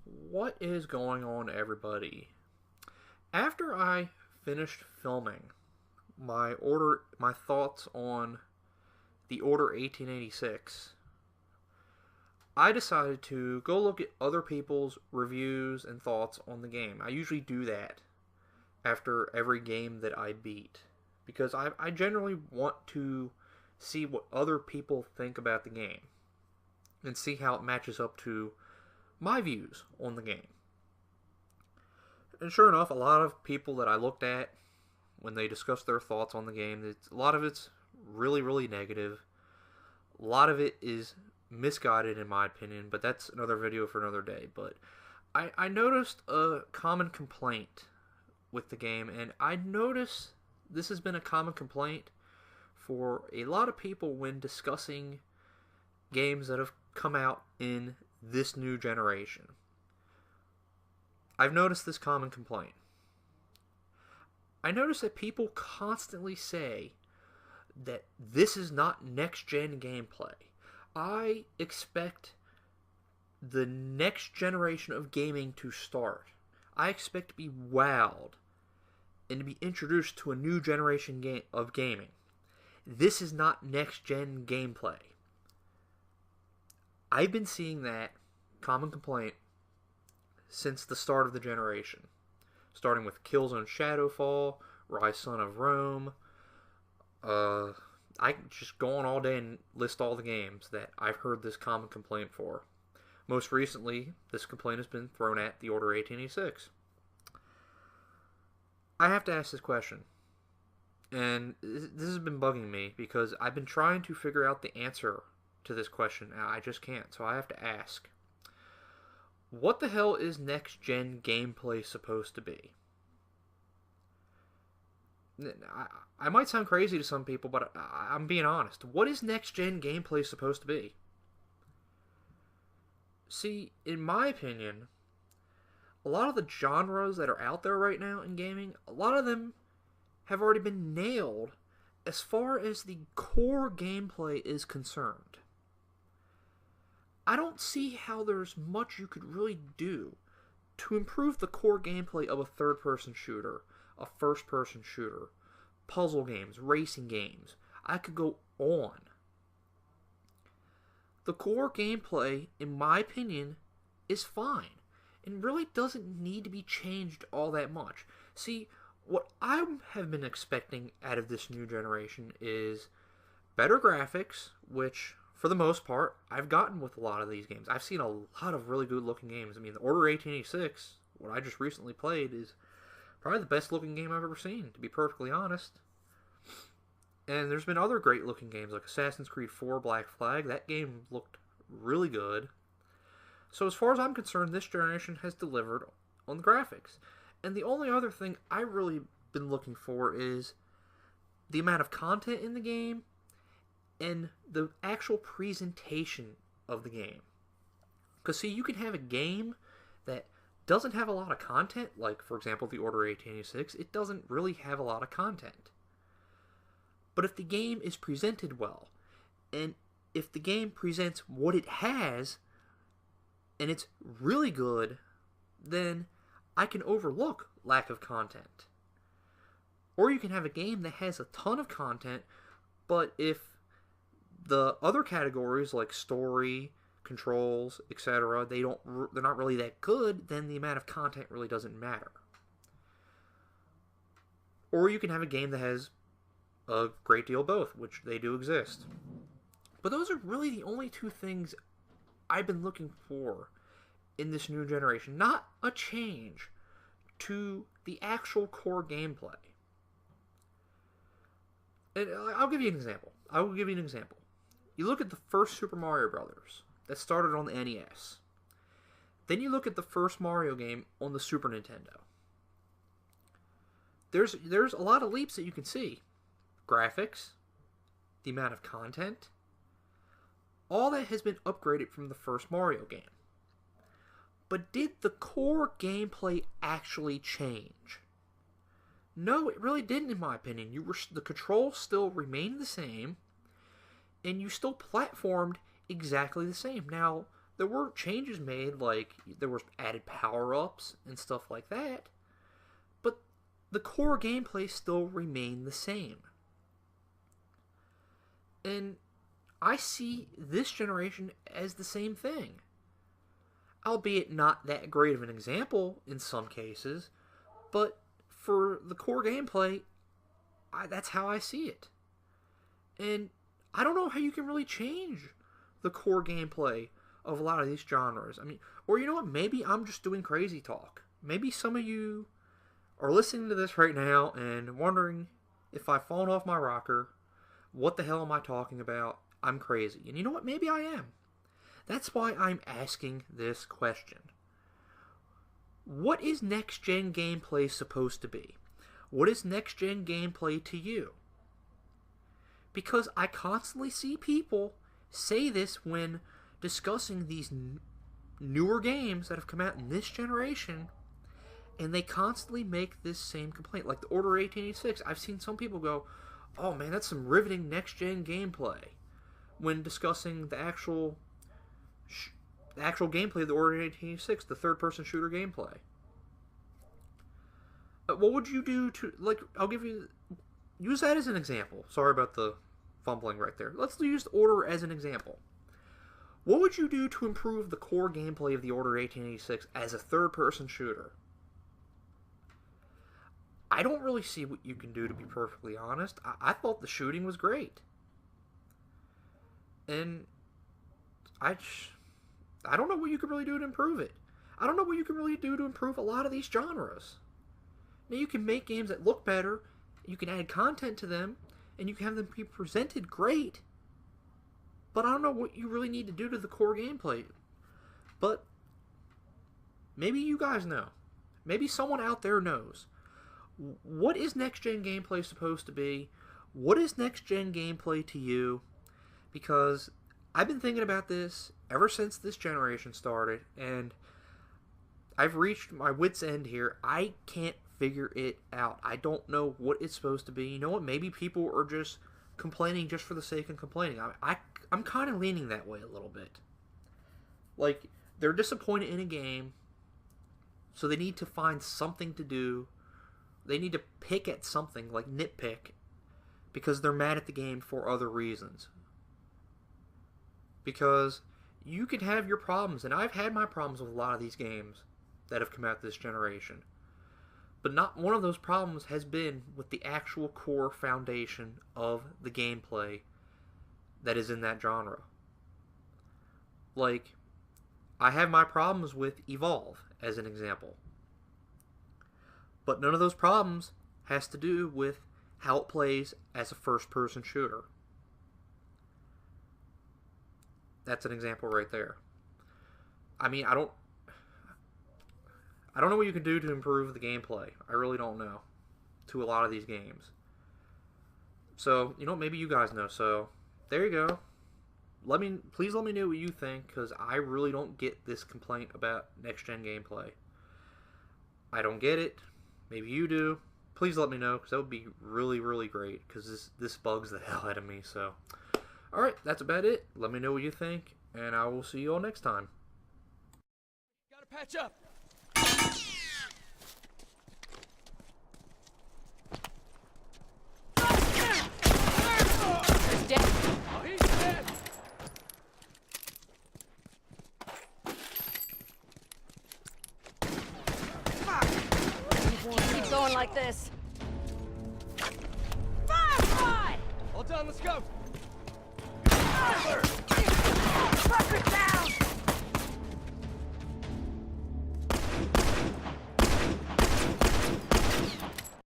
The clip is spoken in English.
What is going on, everybody? After I finished filming my thoughts on the Order 1886, I decided to go look at other people's reviews and thoughts on the game. I usually do that after every game that I beat because I generally want to see what other people think about the game and see how it matches up to my views on the game. And sure enough, a lot of people that I looked at when they discussed their thoughts on the game, a lot of it's really, really negative. A lot of it is misguided in my opinion, but that's another video for another day. But I noticed a common complaint with the game, and I noticed this has been a common complaint for a lot of people when discussing games that have come out in this new generation. I've noticed this common complaint. I notice that people constantly say that this is not next-gen gameplay. I expect the next generation of gaming to start. I expect to be wowed and to be introduced to a new generation of gaming. This is not next-gen gameplay. I've been seeing that common complaint since the start of the generation. Starting with Killzone Shadowfall, Rise Son of Rome. I can just go on all day and list all the games that I've heard this common complaint for. Most recently, this complaint has been thrown at the Order 1886. I have to ask this question. And this has been bugging me because I've been trying to figure out the answer to this question. I just can't, so I have to ask. What the hell is next-gen gameplay supposed to be? I might sound crazy to some people, but I'm being honest. What is next-gen gameplay supposed to be? See, in my opinion, a lot of the genres that are out there right now in gaming, a lot of them have already been nailed as far as the core gameplay is concerned. I don't see how there's much you could really do to improve the core gameplay of a third-person shooter, a first-person shooter, puzzle games, racing games. I could go on. The core gameplay, in my opinion, is fine and really doesn't need to be changed all that much. See, what I have been expecting out of this new generation is better graphics, which for the most part, I've gotten with a lot of these games. I've seen a lot of really good-looking games. I mean, the Order 1886, what I just recently played, is probably the best-looking game I've ever seen, to be perfectly honest. And there's been other great-looking games, like Assassin's Creed 4 Black Flag. That game looked really good. So as far as I'm concerned, this generation has delivered on the graphics. And the only other thing I've really been looking for is the amount of content in the game and the actual presentation of the game. Because, see, you can have a game that doesn't have a lot of content, like, for example, the Order 1886. It doesn't really have a lot of content. But if the game is presented well, and if the game presents what it has, and it's really good, then I can overlook lack of content. Or you can have a game that has a ton of content, but if the other categories like story, controls, etc., they're not really that good, then the amount of content really doesn't matter. Or you can have a game that has a great deal of both, which they do exist. But those are really the only two things I've been looking for in this new generation. Not a change to the actual core gameplay. And I'll give you an example. You look at the first Super Mario Brothers that started on the NES. Then you look at the first Mario game on the Super Nintendo. There's a lot of leaps that you can see. Graphics, the amount of content, all that has been upgraded from the first Mario game. But did the core gameplay actually change? No, it really didn't, in my opinion. The controls still remained the same, and you still platformed exactly the same. Now, there were changes made, like there was added power-ups and stuff like that, but the core gameplay still remained the same. And I see this generation as the same thing. Albeit not that great of an example in some cases, but for the core gameplay, that's how I see it. And I don't know how you can really change the core gameplay of a lot of these genres. I mean, or you know what, maybe I'm just doing crazy talk. Maybe some of you are listening to this right now and wondering if I've fallen off my rocker. What the hell am I talking about? I'm crazy. And you know what? Maybe I am. That's why I'm asking this question. What is next-gen gameplay supposed to be? What is next-gen gameplay to you? Because I constantly see people say this when discussing these newer games that have come out in this generation, and they constantly make this same complaint. Like the Order 1886, I've seen some people go, oh man, that's some riveting next-gen gameplay, when discussing the actual gameplay of the Order 1886, the third-person shooter gameplay. What would you do to, like, I'll give you, use that as an example. Sorry about the fumbling right there. Let's use the Order as an example. What would you do to improve the core gameplay of the Order 1886 as a third-person shooter? I don't really see what you can do, to be perfectly honest. I thought the shooting was great. And I don't know what you could really do to improve it. I don't know what you can really do to improve a lot of these genres. Now, you can make games that look better, you can add content to them, and you can have them be presented great, but I don't know what you really need to do to the core gameplay. But maybe you guys know. Maybe someone out there knows. What is next-gen gameplay supposed to be? What is next-gen gameplay to you? Because I've been thinking about this ever since this generation started, and I've reached my wit's end here. I can't figure it out. I don't know what it's supposed to be. You know what? Maybe people are just complaining just for the sake of complaining. I'm kind of leaning that way a little bit. Like, they're disappointed in a game, so they need to find something to do. They need to pick at something, like nitpick, because they're mad at the game for other reasons. Because you can have your problems, and I've had my problems with a lot of these games that have come out this generation. But not one of those problems has been with the actual core foundation of the gameplay that is in that genre. Like, I have my problems with Evolve, as an example. But none of those problems has to do with how it plays as a first-person shooter. That's an example right there. I mean, I don't know what you can do to improve the gameplay. I really don't know, to a lot of these games. So, you know, maybe you guys know. So, there you go. Please let me know what you think, because I really don't get this complaint about next-gen gameplay. I don't get it. Maybe you do. Please let me know, because that would be really, really great, because this bugs the hell out of me. So, alright, that's about it. Let me know what you think, and I will see you all next time. Gotta patch up. He's dead. Oh, he's dead. Keep going like this. Firefly! All done, let's go.